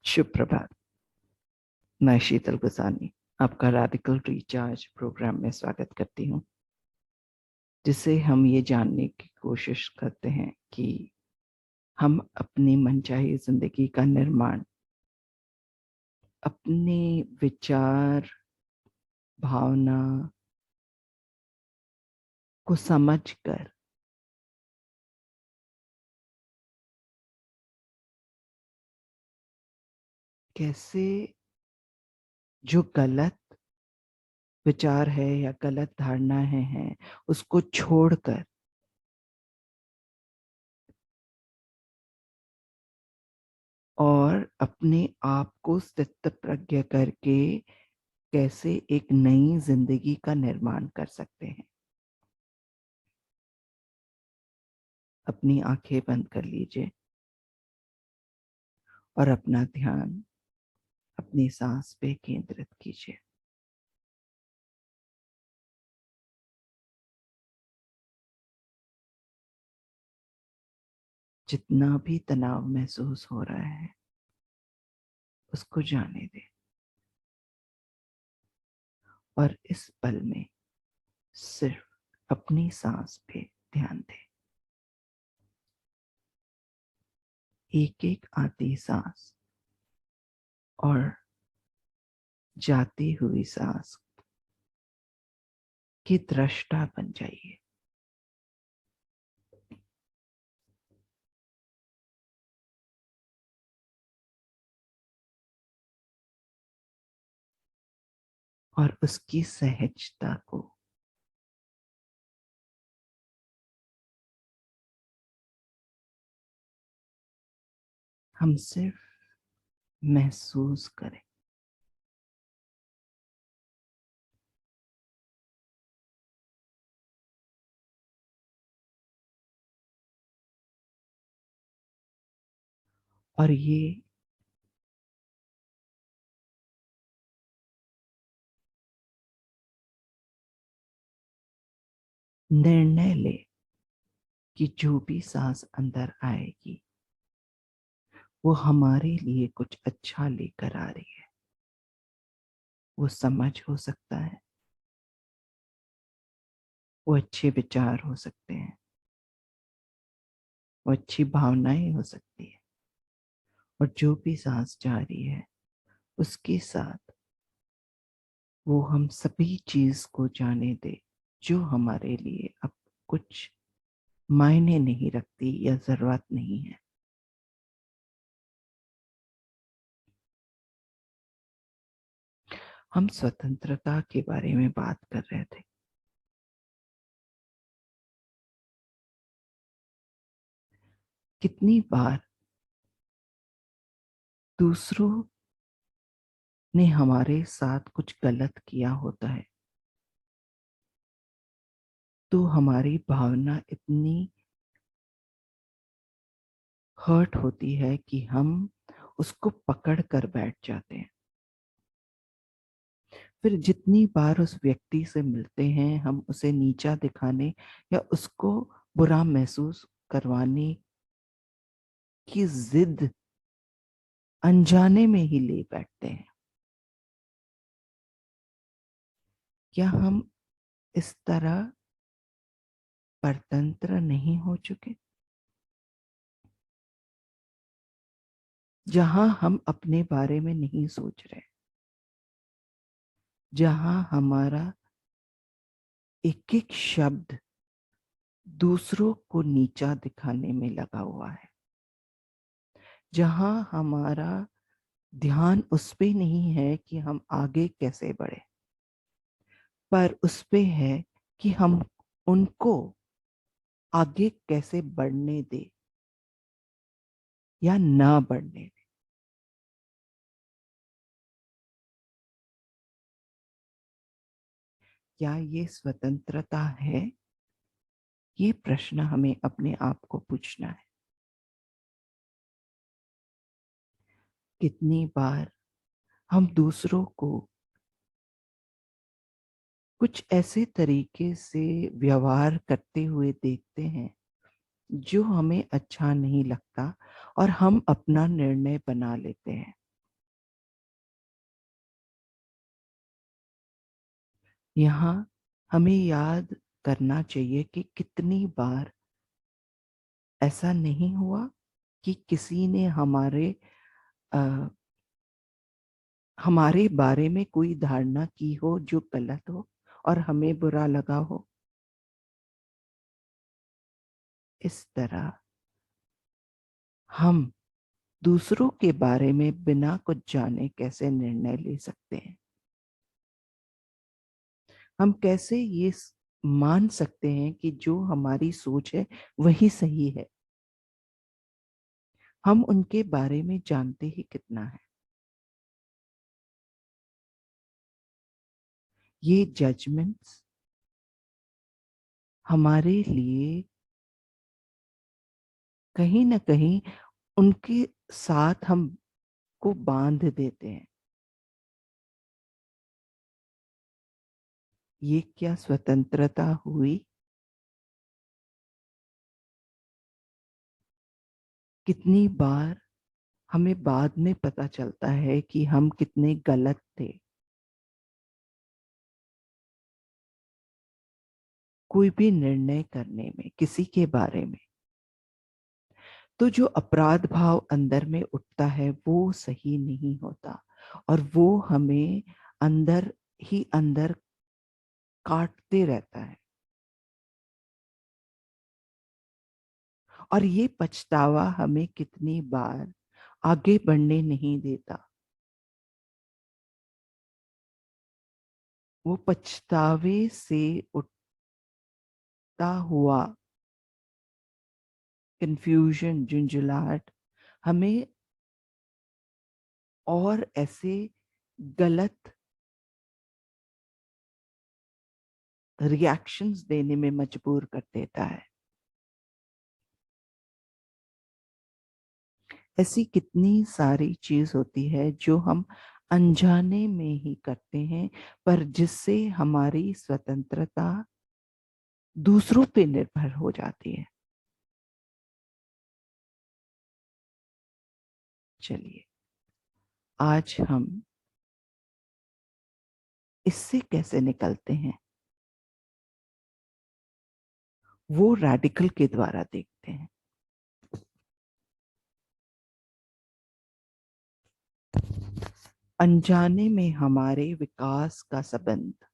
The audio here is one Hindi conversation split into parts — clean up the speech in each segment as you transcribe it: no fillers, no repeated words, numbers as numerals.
शुभ प्रभात। मैं शीतल गुसानी आपका रेडिकल रिचार्ज प्रोग्राम में स्वागत करती हूँ, जिससे हम ये जानने की कोशिश करते हैं कि हम अपनी मनचाही जिंदगी का निर्माण अपने विचार, भावना को समझकर कैसे जो गलत विचार है या गलत धारणाएं हैं उसको छोड़कर और अपने आप को स्थित प्रज्ञ करके कैसे एक नई जिंदगी का निर्माण कर सकते हैं। अपनी आंखें बंद कर लीजिए और अपना ध्यान अपनी सांस पे केंद्रित कीजिए। जितना भी तनाव महसूस हो रहा है उसको जाने दें और इस पल में सिर्फ अपनी सांस पे ध्यान दें। एक एक आती सांस और जाती हुई सांस की दृष्टा बन जाइए। और उसकी सहजता को हम सिर्फ महसूस करें। और ये निर्णय ले कि जो भी सांस अंदर आएगी वो हमारे लिए कुछ अच्छा लेकर आ रही है। वो समझ हो सकता है, वो अच्छे विचार हो सकते हैं, वो अच्छी भावनाएं हो सकती है। और जो भी सांस जा रही है उसके साथ वो हम सभी चीज को जाने दे जो हमारे लिए अब कुछ मायने नहीं रखती या जरूरत नहीं है। हम स्वतंत्रता के बारे में बात कर रहे थे। कितनी बार दूसरों ने हमारे साथ कुछ गलत किया होता है तो हमारी भावना इतनी हर्ट होती है कि हम उसको पकड़ कर बैठ जाते हैं। फिर जितनी बार उस व्यक्ति से मिलते हैं हम उसे नीचा दिखाने या उसको बुरा महसूस करवाने की जिद अनजाने में ही ले बैठते हैं। क्या हम इस तरह परतंत्र नहीं हो चुके, जहां हम अपने बारे में नहीं सोच रहे, जहां हमारा एक एक शब्द दूसरों को नीचा दिखाने में लगा हुआ है, जहां हमारा ध्यान उस पे नहीं है कि हम आगे कैसे बढ़े, पर उस पे है कि हम उनको आगे कैसे बढ़ने दे या ना बढ़ने दे। क्या ये स्वतंत्रता है? ये प्रश्न हमें अपने आप को पूछना है। कितनी बार हम दूसरों को कुछ ऐसे तरीके से व्यवहार करते हुए देखते हैं जो हमें अच्छा नहीं लगता और हम अपना निर्णय बना लेते हैं। यहाँ हमें याद करना चाहिए कि कितनी बार ऐसा नहीं हुआ कि किसी ने हमारे बारे में कोई धारणा की हो जो गलत हो और हमें बुरा लगा हो। इस तरह हम दूसरों के बारे में बिना कुछ जाने कैसे निर्णय ले सकते हैं? हम कैसे मान सकते हैं कि जो हमारी सोच है वही सही है? हम उनके बारे में जानते ही कितना है? ये जजमेंट्स हमारे लिए कहीं ना कहीं उनके साथ हम को बांध देते हैं। ये क्या स्वतंत्रता हुई? कितनी बार हमें बाद में पता चलता है कि हम कितने गलत थे। कोई भी निर्णय करने में किसी के बारे में, तो जो अपराध भाव अंदर में उठता है वो सही नहीं होता और वो हमें अंदर ही अंदर काटते रहता है। और ये पछतावा हमें कितनी बार आगे बढ़ने नहीं देता। वो पछतावे से उठता हुआ कंफ्यूजन, झुंझलाहट हमें और ऐसे गलत रिएक्शंस देने में मजबूर कर देता है। ऐसी कितनी सारी चीज होती है जो हम अनजाने में ही करते हैं, पर जिससे हमारी स्वतंत्रता दूसरों पे निर्भर हो जाती है। चलिए, आज हम इससे कैसे निकलते हैं वो रेडिकल के द्वारा देखते हैं। अनजाने में हमारे विकास का संबंध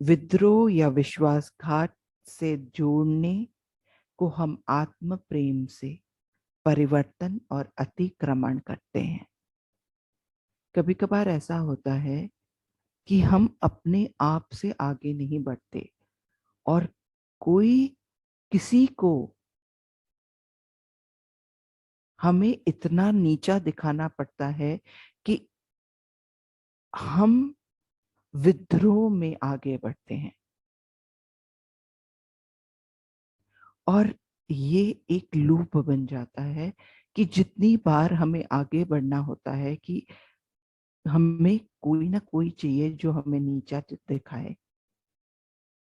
विद्रोह या विश्वासघात से जोड़ने को हम आत्म प्रेम से परिवर्तन और अतिक्रमण करते हैं। कभी कभार ऐसा होता है कि हम अपने आप से आगे नहीं बढ़ते और कोई किसी को हमें इतना नीचा दिखाना पड़ता है कि हम विद्रोह में आगे बढ़ते हैं। और ये एक लूप बन जाता है कि जितनी बार हमें आगे बढ़ना होता है कि हमें कोई ना कोई चाहिए जो हमें नीचा दिखाए,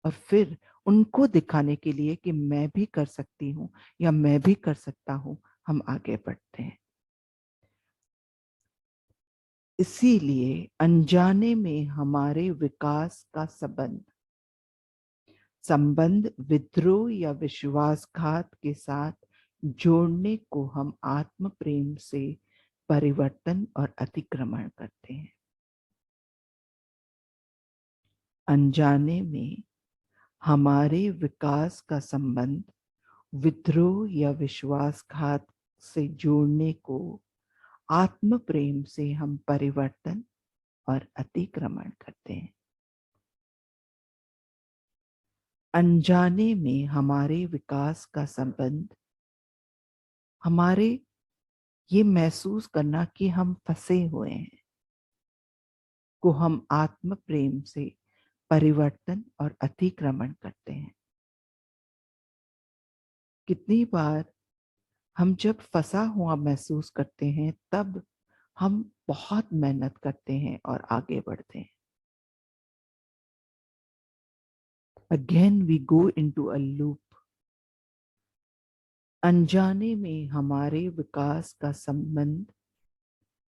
और फिर उनको दिखाने के लिए कि मैं भी कर सकती हूँ या मैं भी कर सकता हूँ, हम आगे बढ़ते हैं। इसीलिए अनजाने में हमारे विकास का संबंध विद्रोह या विश्वासघात के साथ जोड़ने को हम आत्म प्रेम से परिवर्तन और अतिक्रमण करते हैं। अनजाने में हमारे विकास का संबंध विद्रोह या विश्वासघात से जोड़ने को आत्म प्रेम से हम परिवर्तन और अतिक्रमण करते हैं। अनजाने में हमारे विकास का संबंध हमारे ये महसूस करना कि हम फंसे हुए हैं को हम आत्म प्रेम से परिवर्तन और अतिक्रमण करते हैं। कितनी बार हम जब फंसा हुआ महसूस करते हैं तब हम बहुत मेहनत करते हैं और आगे बढ़ते हैं। Again we go into a loop. अनजाने में हमारे विकास का संबंध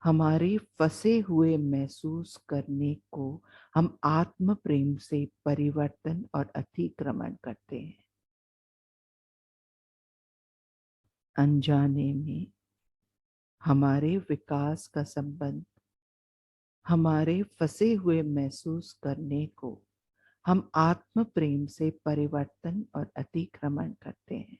हमारे फंसे हुए महसूस करने को हम आत्म प्रेम से परिवर्तन और अतिक्रमण करते हैं। अनजाने में हमारे विकास का संबंध हमारे फंसे हुए महसूस करने को हम आत्म प्रेम से परिवर्तन और अतिक्रमण करते हैं।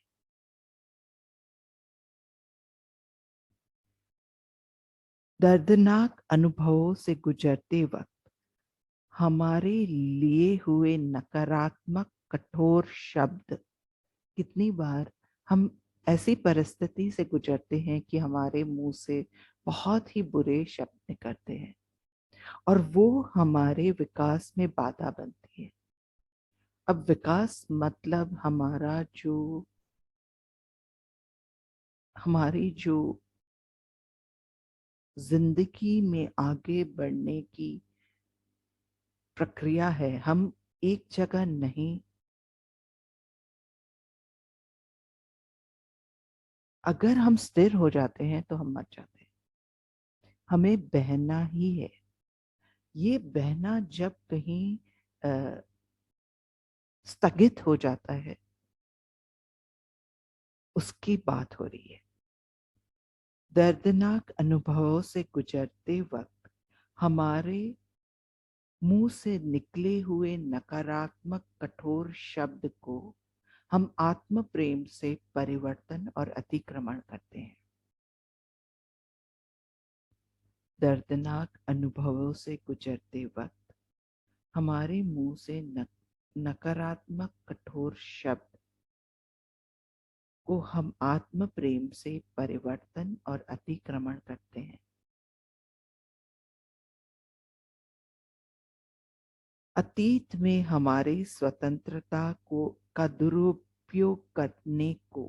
दर्दनाक अनुभवों से गुजरते वक्त हमारे लिए हुए नकारात्मक कठोर शब्द, कितनी बार हम ऐसी परिस्थिति से गुजरते हैं कि हमारे मुंह से बहुत ही बुरे शब्द निकलते हैं और वो हमारे विकास में बाधा बनती है। अब विकास मतलब हमारी जो जिंदगी में आगे बढ़ने की प्रक्रिया है, हम एक जगह नहीं, अगर हम स्थिर हो जाते हैं तो हम मर जाते हैं। हमें बहना ही है। ये बहना जब कहीं स्थगित हो जाता है, उसकी बात हो रही है। दर्दनाक अनुभवों से गुजरते वक्त हमारे मुंह से निकले हुए नकारात्मक कठोर शब्द को हम आत्म प्रेम से परिवर्तन और अतिक्रमण करते हैं। दर्दनाक अनुभवों से गुजरते वक्त हमारे मुंह से नकारात्मक कठोर शब्द को हम आत्म प्रेम से परिवर्तन और अतिक्रमण करते हैं। अतीत में हमारी स्वतंत्रता को का दुरुपयोग करने को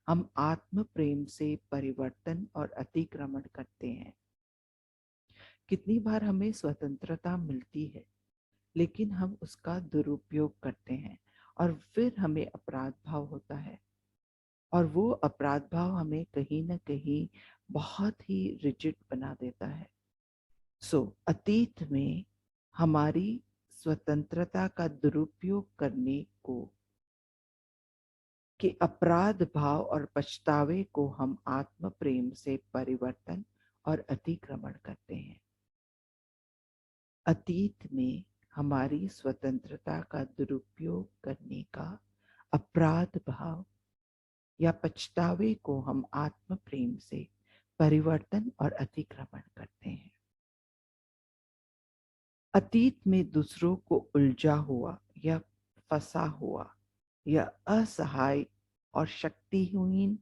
हम आत्म प्रेम से परिवर्तन और अतिक्रमण करते हैं। कितनी बार हमें स्वतंत्रता मिलती है लेकिन हम उसका दुरुपयोग करते हैं और फिर हमें अपराध भाव होता है और वो अपराध भाव हमें कहीं ना कहीं बहुत ही रिजिड बना देता है। अतीत में हमारी स्वतंत्रता का दुरुपयोग करने को के अपराध भाव और पछतावे को हम आत्म प्रेम से परिवर्तन और अतिक्रमण करते हैं। अतीत में हमारी स्वतंत्रता का दुरुपयोग करने का अपराध भाव या पछतावे को हम आत्म प्रेम से परिवर्तन और अतिक्रमण करते हैं। अतीत में दूसरों को उलझा हुआ या फंसा हुआ या असहाय और शक्तिहीन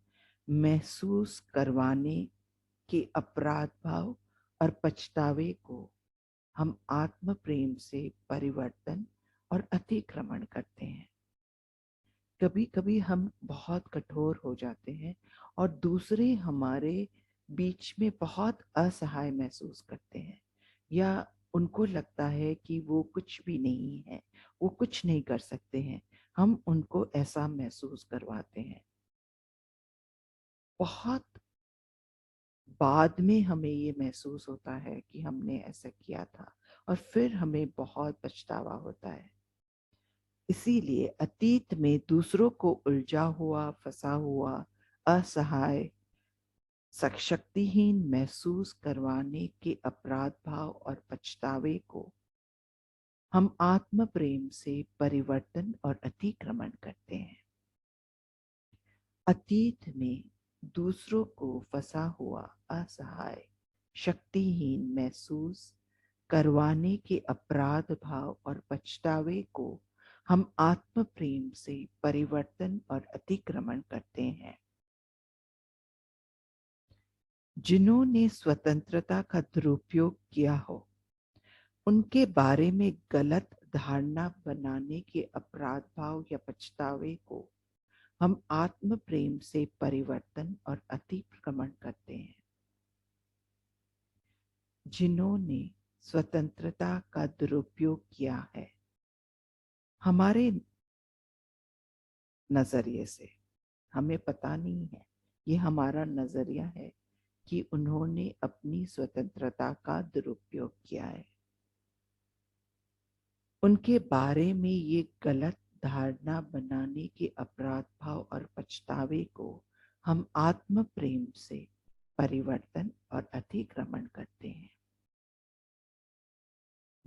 महसूस करवाने के अपराध भाव और पछतावे को हम आत्म प्रेम से परिवर्तन और अतिक्रमण करते हैं। कभी कभी हम बहुत कठोर हो जाते हैं और दूसरे हमारे बीच में बहुत असहाय महसूस करते हैं या उनको लगता है कि वो कुछ भी नहीं है, वो कुछ नहीं कर सकते हैं। हम उनको ऐसा महसूस करवाते हैं। बहुत बाद में हमें ये महसूस होता है कि हमने ऐसा किया था और फिर हमें बहुत पछतावा होता है। इसीलिए अतीत में दूसरों को उलझा हुआ, फंसा हुआ, असहाय, शक्तिहीन महसूस करवाने के अपराध भाव और पछतावे को हम आत्म प्रेम से परिवर्तन और अतिक्रमण करते हैं। अतीत में दूसरों को फंसा हुआ, असहाय, शक्तिहीन महसूस करवाने के अपराध भाव और पछतावे को हम आत्म प्रेम से परिवर्तन और अतिक्रमण करते हैं। जिन्होंने स्वतंत्रता का दुरुपयोग किया हो, उनके बारे में गलत धारणा बनाने के अपराध भाव या पछतावे को हम आत्म प्रेम से परिवर्तन और अतिक्रमण करते हैं। जिन्होंने स्वतंत्रता का दुरुपयोग किया है, हमारे नजरिए से, हमें पता नहीं है, ये हमारा नजरिया है कि उन्होंने अपनी स्वतंत्रता का दुरुपयोग किया है। उनके बारे में ये गलत धारणा बनाने के अपराध भाव और पछतावे को हम आत्म प्रेम से परिवर्तन और अतिक्रमण करते हैं।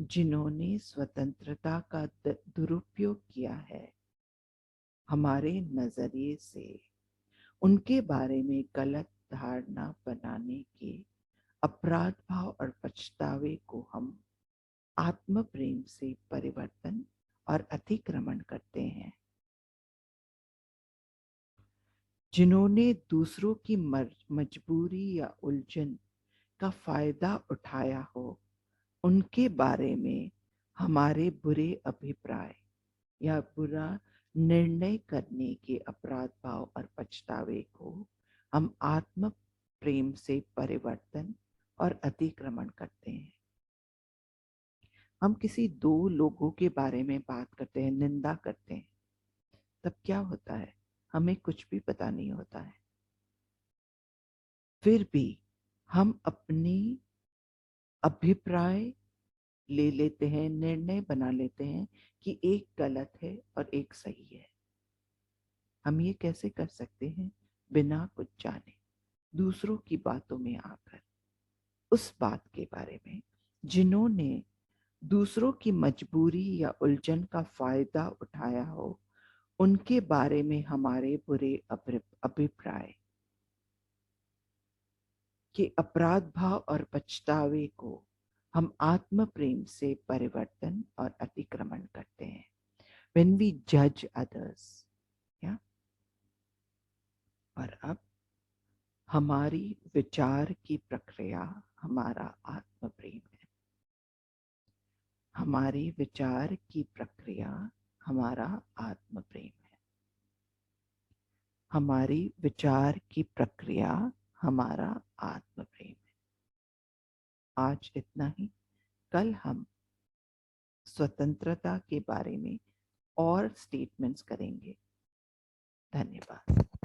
जिन्होंने स्वतंत्रता का दुरुपयोग किया है, हमारे नजरिए से उनके बारे में गलत धारणा बनाने के अपराध भाव और पछतावे को हम आत्म प्रेम से परिवर्तन और अतिक्रमण करते हैं। जिन्होंने दूसरों की मजबूरी या उलझन का फायदा उठाया हो, उनके बारे में हमारे बुरे अभिप्राय या बुरा निर्णय करने के अपराध भाव और पछतावे को हम आत्म प्रेम से परिवर्तन और अतिक्रमण करते हैं। हम किसी दो लोगों के बारे में बात करते हैं, निंदा करते हैं, तब क्या होता है? हमें कुछ भी पता नहीं होता है। फिर भी हम अपनी अभिप्राय ले लेते हैं, निर्णय बना लेते हैं कि एक गलत है और एक सही है। हम ये कैसे कर सकते हैं? बिना कुछ जाने, दूसरों की बातों में आकर उस बात के बारे में जिन्होंने दूसरों की मजबूरी या उलझन का फायदा उठाया हो, उनके बारे में हमारे बुरे अभिप्राय के अपराध भाव और पछतावे को हम आत्म प्रेम से परिवर्तन और अतिक्रमण करते हैं। When we judge others, या और अब हमारी विचार की प्रक्रिया हमारा आत्म प्रेम है। हमारी विचार की प्रक्रिया हमारा आत्म प्रेम है। हमारी विचार की प्रक्रिया हमारा आत्म प्रेम है। आज इतना ही। कल हम स्वतंत्रता के बारे में और स्टेटमेंट्स करेंगे। धन्यवाद।